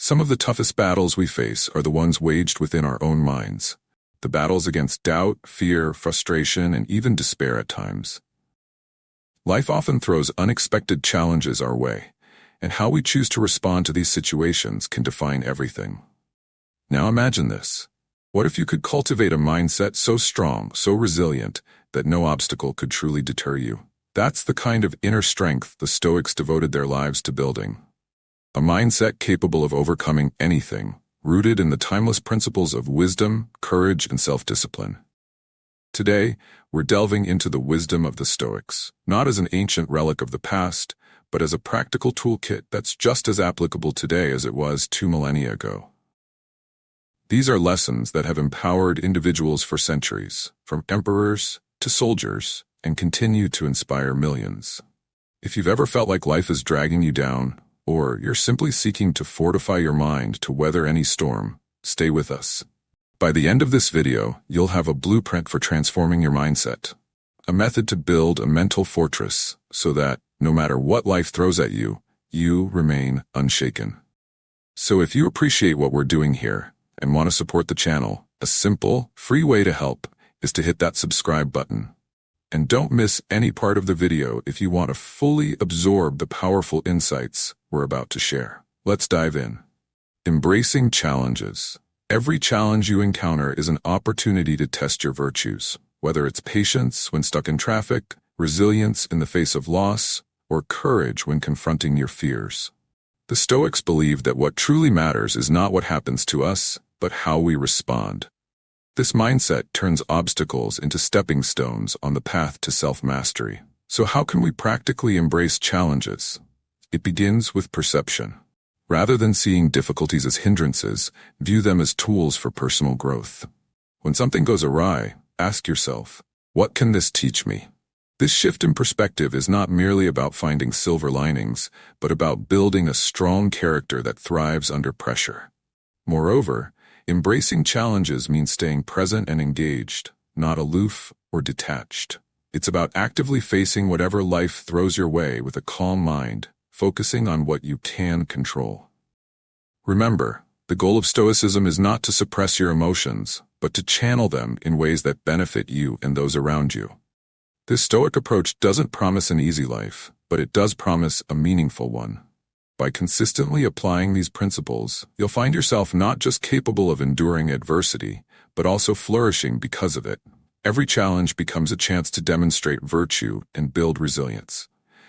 Some of the toughest battles we face are the ones waged within our own minds. The battles against doubt, fear, frustration, and even despair at times. Life often throws unexpected challenges our way, and how we choose to respond to these situations can define everything. Now imagine this. What if you could cultivate a mindset so strong, so resilient, that no obstacle could truly deter you? That's the kind of inner strength the Stoics devoted their lives to building. A mindset capable of overcoming anything, rooted in the timeless principles of wisdom, courage, and self-discipline. Today, we're delving into the wisdom of the Stoics, not as an ancient relic of the past, but as a practical toolkit that's just as applicable today as it was 2 millennia ago. These are lessons that have empowered individuals for centuries, from emperors to soldiers, and continue to inspire millions. If you've ever felt like life is dragging you down, or you're simply seeking to fortify your mind to weather any storm, stay with us. By the end of this video, you'll have a blueprint for transforming your mindset, a method to build a mental fortress so that, no matter what life throws at you, you remain unshaken. So if you appreciate what we're doing here and want to support the channel, a simple, free way to help is to hit that subscribe button. And don't miss any part of the video if you want to fully absorb the powerful insights we're about to share. Let's dive in. Embracing challenges. Every challenge you encounter is an opportunity to test your virtues, whether it's patience when stuck in traffic, resilience in the face of loss, or courage when confronting your fears. The Stoics believe that what truly matters is not what happens to us, but how we respond. This mindset turns obstacles into stepping stones on the path to self-mastery. So how can we practically embrace challenges? It begins with perception. Rather than seeing difficulties as hindrances, view them as tools for personal growth. When something goes awry, ask yourself, what can this teach me? This shift in perspective is not merely about finding silver linings, but about building a strong character that thrives under pressure. Moreover, embracing challenges means staying present and engaged, not aloof or detached. It's about actively facing whatever life throws your way with a calm mind, focusing on what you can control. Remember, the goal of Stoicism is not to suppress your emotions, but to channel them in ways that benefit you and those around you. This Stoic approach doesn't promise an easy life, but it does promise a meaningful one. By consistently applying these principles, you'll find yourself not just capable of enduring adversity, but also flourishing because of it. Every challenge becomes a chance to demonstrate virtue and build resilience.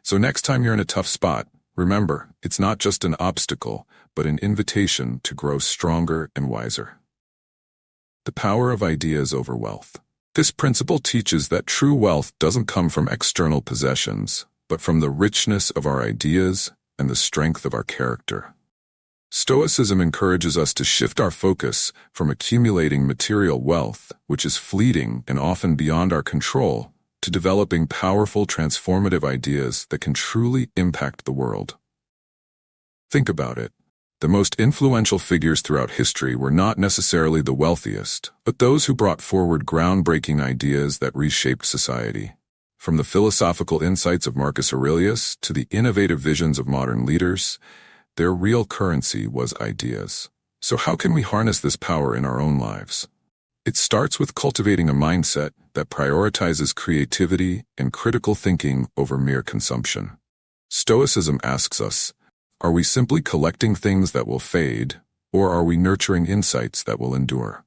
So next time you're in a tough spot, remember, it's not just an obstacle, but an invitation to grow stronger and wiser. The power of ideas over wealth. This principle teaches that true wealth doesn't come from external possessions, but from the richness of our ideas and the strength of our character. Stoicism encourages us to shift our focus from accumulating material wealth, which is fleeting and often beyond our control, to developing powerful, transformative ideas that can truly impact the world. Think about it. The most influential figures throughout history were not necessarily the wealthiest, but those who brought forward groundbreaking ideas that reshaped society. From the philosophical insights of Marcus Aurelius to the innovative visions of modern leaders, their real currency was ideas. So how can we harness this power in our own lives? It starts with cultivating a mindset that prioritizes creativity and critical thinking over mere consumption. Stoicism asks us, are we simply collecting things that will fade, or are we nurturing insights that will endure?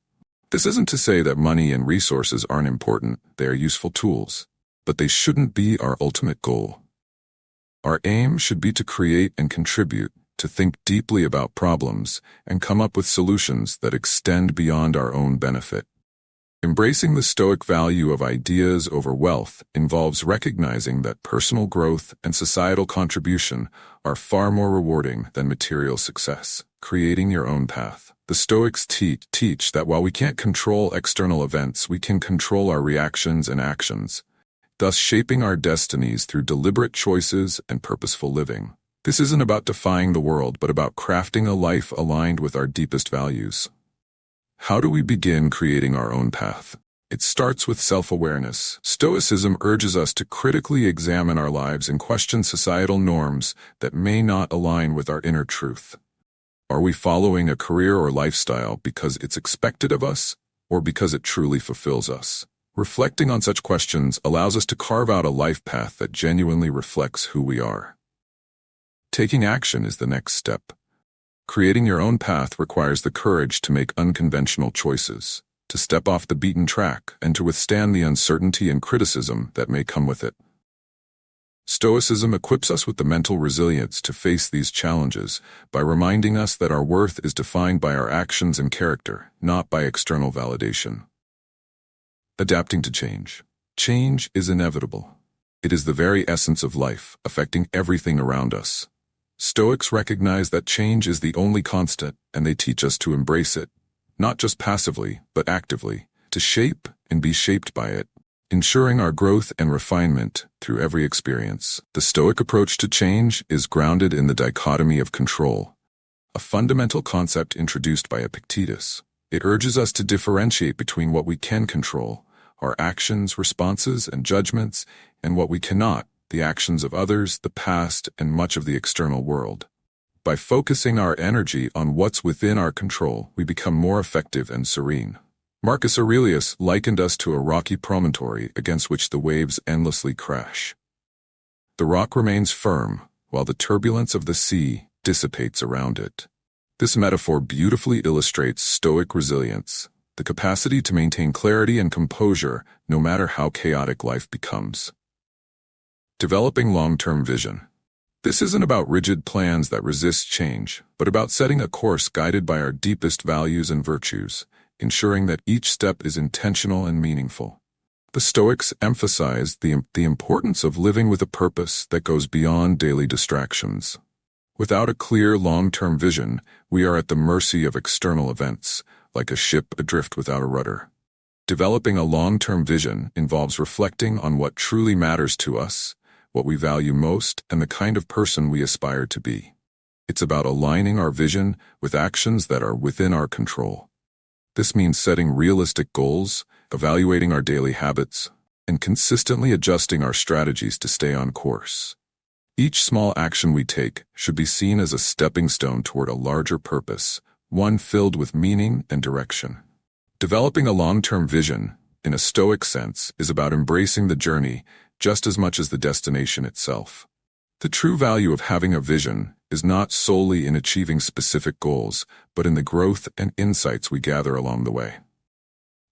This isn't to say that money and resources aren't important, they are useful tools. But they shouldn't be our ultimate goal. Our aim should be to create and contribute, to think deeply about problems, and come up with solutions that extend beyond our own benefit. Embracing the Stoic value of ideas over wealth involves recognizing that personal growth and societal contribution are far more rewarding than material success. Creating your own path. The Stoics teach that while we can't control external events, we can control our reactions and actions, thus shaping our destinies through deliberate choices and purposeful living. This isn't about defying the world, but about crafting a life aligned with our deepest values. How do we begin creating our own path? It starts with self-awareness. Stoicism urges us to critically examine our lives and question societal norms that may not align with our inner truth. Are we following a career or lifestyle because it's expected of us, or because it truly fulfills us? Reflecting on such questions allows us to carve out a life path that genuinely reflects who we are. Taking action is the next step. Creating your own path requires the courage to make unconventional choices, to step off the beaten track, and to withstand the uncertainty and criticism that may come with it. Stoicism equips us with the mental resilience to face these challenges by reminding us that our worth is defined by our actions and character, not by external validation. Adapting to change. Change is inevitable. It is the very essence of life, affecting everything around us. Stoics recognize that change is the only constant, and they teach us to embrace it, not just passively, but actively, to shape and be shaped by it, ensuring our growth and refinement through every experience. The Stoic approach to change is grounded in the dichotomy of control, a fundamental concept introduced by Epictetus. It urges us to differentiate between what we can control, our actions, responses, and judgments, and what we cannot, the actions of others, the past, and much of the external world. By focusing our energy on what's within our control, we become more effective and serene. Marcus Aurelius likened us to a rocky promontory against which the waves endlessly crash. The rock remains firm, while the turbulence of the sea dissipates around it. This metaphor beautifully illustrates Stoic resilience, the capacity to maintain clarity and composure no matter how chaotic life becomes. Developing long-term vision. This isn't about rigid plans that resist change, but about setting a course guided by our deepest values and virtues, ensuring that each step is intentional and meaningful. The Stoics emphasize the importance of living with a purpose that goes beyond daily distractions. Without a clear long-term vision, we are at the mercy of external events, like a ship adrift without a rudder. Developing a long-term vision involves reflecting on what truly matters to us, what we value most, and the kind of person we aspire to be. It's about aligning our vision with actions that are within our control. This means setting realistic goals, evaluating our daily habits, and consistently adjusting our strategies to stay on course. Each small action we take should be seen as a stepping stone toward a larger purpose, one filled with meaning and direction. Developing a long-term vision, in a Stoic sense, is about embracing the journey just as much as the destination itself. The true value of having a vision is not solely in achieving specific goals, but in the growth and insights we gather along the way.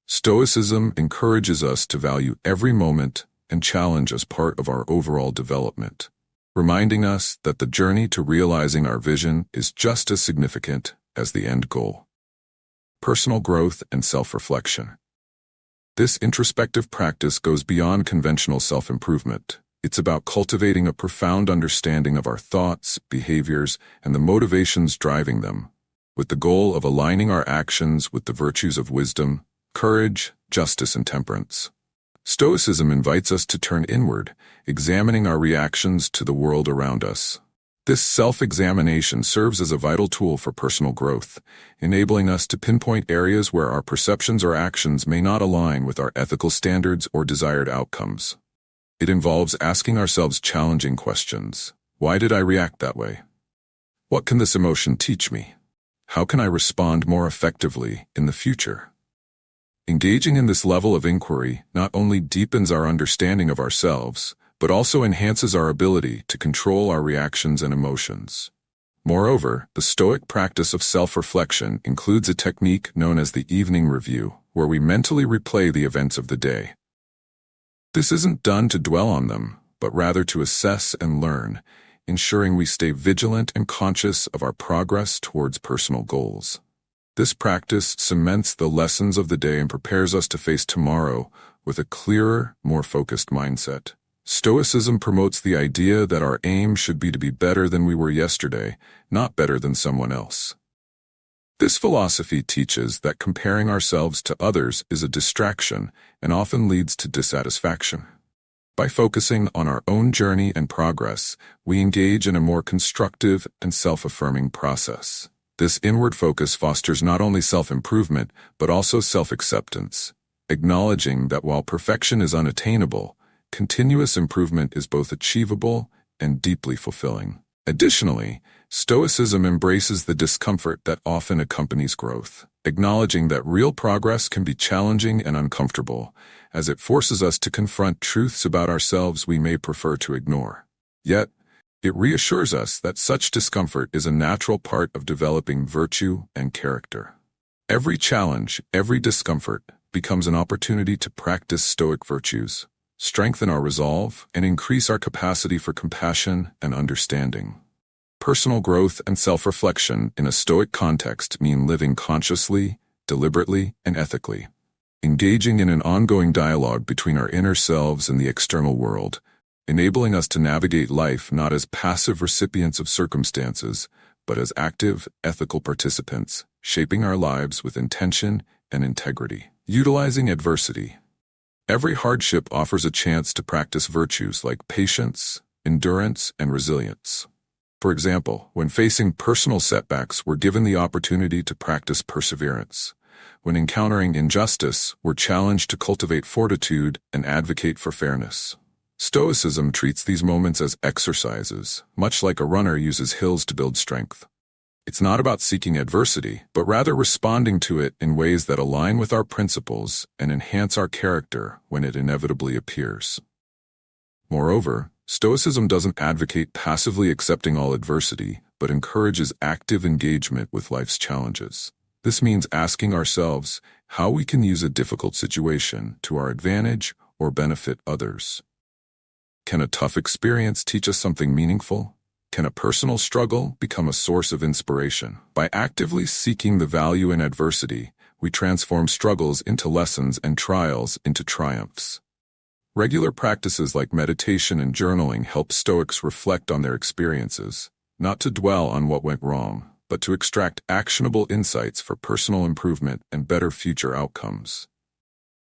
Stoicism encourages us to value every moment and challenge as part of our overall development, reminding us that the journey to realizing our vision is just as significant as the end goal. Personal growth and self-reflection. This introspective practice goes beyond conventional self-improvement. It's about cultivating a profound understanding of our thoughts, behaviors, and the motivations driving them, with the goal of aligning our actions with the virtues of wisdom, courage, justice, and temperance. Stoicism invites us to turn inward, examining our reactions to the world around us. This self-examination serves as a vital tool for personal growth, enabling us to pinpoint areas where our perceptions or actions may not align with our ethical standards or desired outcomes. It involves asking ourselves challenging questions. Why did I react that way? What can this emotion teach me? How can I respond more effectively in the future? Engaging in this level of inquiry not only deepens our understanding of ourselves, but also enhances our ability to control our reactions and emotions. Moreover, the Stoic practice of self-reflection includes a technique known as the evening review, where we mentally replay the events of the day. This isn't done to dwell on them, but rather to assess and learn, ensuring we stay vigilant and conscious of our progress towards personal goals. This practice cements the lessons of the day and prepares us to face tomorrow with a clearer, more focused mindset. Stoicism promotes the idea that our aim should be to be better than we were yesterday, not better than someone else. This philosophy teaches that comparing ourselves to others is a distraction and often leads to dissatisfaction. By focusing on our own journey and progress, we engage in a more constructive and self-affirming process. This inward focus fosters not only self-improvement, but also self-acceptance, acknowledging that while perfection is unattainable, continuous improvement is both achievable and deeply fulfilling. Additionally, Stoicism embraces the discomfort that often accompanies growth, acknowledging that real progress can be challenging and uncomfortable, as it forces us to confront truths about ourselves we may prefer to ignore. Yet, it reassures us that such discomfort is a natural part of developing virtue and character. Every challenge, every discomfort, becomes an opportunity to practice Stoic virtues, strengthen our resolve, and increase our capacity for compassion and understanding. Personal growth and self-reflection in a Stoic context mean living consciously, deliberately, and ethically. Engaging in an ongoing dialogue between our inner selves and the external world, enabling us to navigate life not as passive recipients of circumstances, but as active, ethical participants, shaping our lives with intention and integrity. Utilizing adversity. Every hardship offers a chance to practice virtues like patience, endurance, and resilience. For example, when facing personal setbacks, we're given the opportunity to practice perseverance. When encountering injustice, we're challenged to cultivate fortitude and advocate for fairness. Stoicism treats these moments as exercises, much like a runner uses hills to build strength. It's not about seeking adversity, but rather responding to it in ways that align with our principles and enhance our character when it inevitably appears. Moreover, Stoicism doesn't advocate passively accepting all adversity, but encourages active engagement with life's challenges. This means asking ourselves how we can use a difficult situation to our advantage or benefit others. Can a tough experience teach us something meaningful? Can a personal struggle become a source of inspiration? By actively seeking the value in adversity, we transform struggles into lessons and trials into triumphs. Regular practices like meditation and journaling help Stoics reflect on their experiences, not to dwell on what went wrong, but to extract actionable insights for personal improvement and better future outcomes.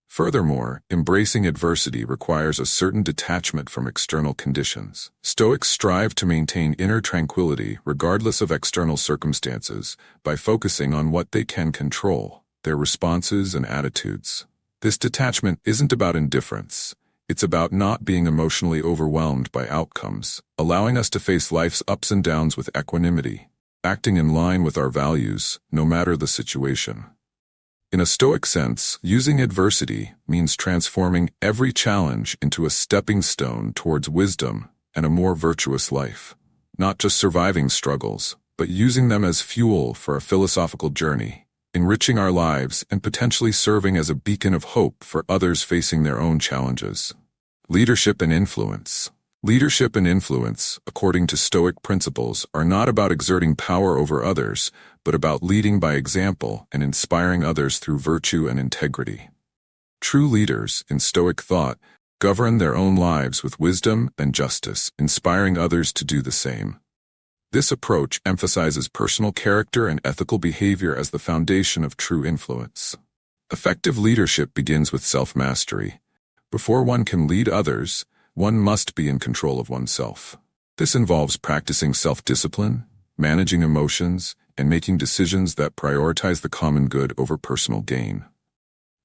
Furthermore, embracing adversity requires a certain detachment from external conditions. Stoics strive to maintain inner tranquility regardless of external circumstances by focusing on what they can control, their responses and attitudes. This detachment isn't about indifference. It's about not being emotionally overwhelmed by outcomes, allowing us to face life's ups and downs with equanimity, acting in line with our values, no matter the situation. In a Stoic sense, using adversity means transforming every challenge into a stepping stone towards wisdom and a more virtuous life. Not just surviving struggles, but using them as fuel for a philosophical journey, enriching our lives and potentially serving as a beacon of hope for others facing their own challenges. Leadership and influence. Leadership and influence, according to Stoic principles, are not about exerting power over others, but about leading by example and inspiring others through virtue and integrity. True leaders, in Stoic thought, govern their own lives with wisdom and justice, inspiring others to do the same. This approach emphasizes personal character and ethical behavior as the foundation of true influence. Effective leadership begins with self-mastery. Before one can lead others, one must be in control of oneself. This involves practicing self-discipline, managing emotions, and making decisions that prioritize the common good over personal gain.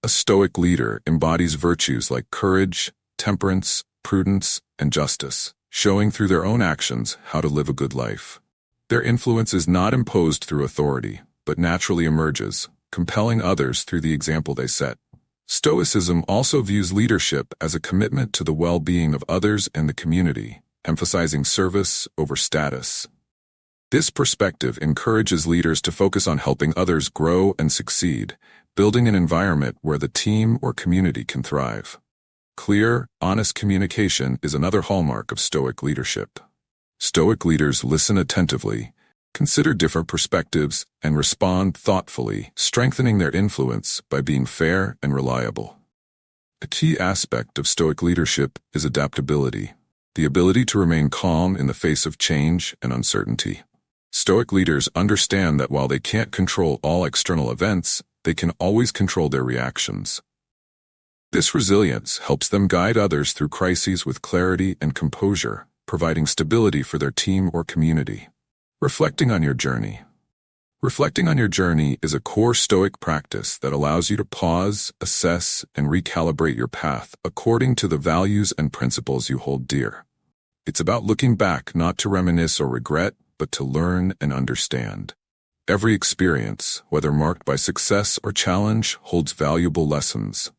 A Stoic leader embodies virtues like courage, temperance, prudence, and justice, showing through their own actions how to live a good life. Their influence is not imposed through authority, but naturally emerges, compelling others through the example they set. Stoicism also views leadership as a commitment to the well-being of others and the community, emphasizing service over status. This perspective encourages leaders to focus on helping others grow and succeed, building an environment where the team or community can thrive. Clear, honest communication is another hallmark of Stoic leadership. Stoic leaders listen attentively, consider different perspectives, and respond thoughtfully, strengthening their influence by being fair and reliable. A key aspect of Stoic leadership is adaptability, the ability to remain calm in the face of change and uncertainty. Stoic leaders understand that while they can't control all external events, they can always control their reactions. This resilience helps them guide others through crises with clarity and composure, providing stability for their team or community. Reflecting on your journey. Reflecting on your journey is a core Stoic practice that allows you to pause, assess, and recalibrate your path according to the values and principles you hold dear. It's about looking back not to reminisce or regret, but to learn and understand. Every experience, whether marked by success or challenge, holds valuable lessons.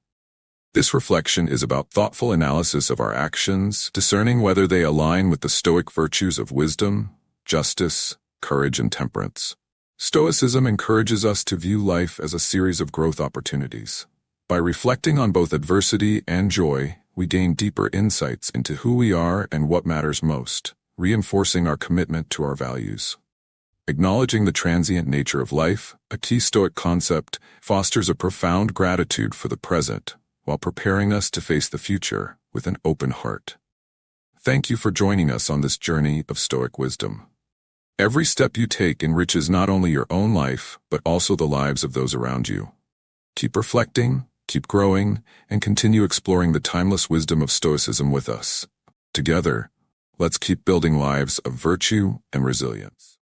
This reflection is about thoughtful analysis of our actions, discerning whether they align with the Stoic virtues of wisdom, justice, courage, and temperance. Stoicism encourages us to view life as a series of growth opportunities. By reflecting on both adversity and joy, we gain deeper insights into who we are and what matters most, reinforcing our commitment to our values. Acknowledging the transient nature of life, a key Stoic concept, fosters a profound gratitude for the present, while preparing us to face the future with an open heart. Thank you for joining us on this journey of Stoic wisdom. Every step you take enriches not only your own life, but also the lives of those around you. Keep reflecting, keep growing, and continue exploring the timeless wisdom of Stoicism with us. Together, let's keep building lives of virtue and resilience.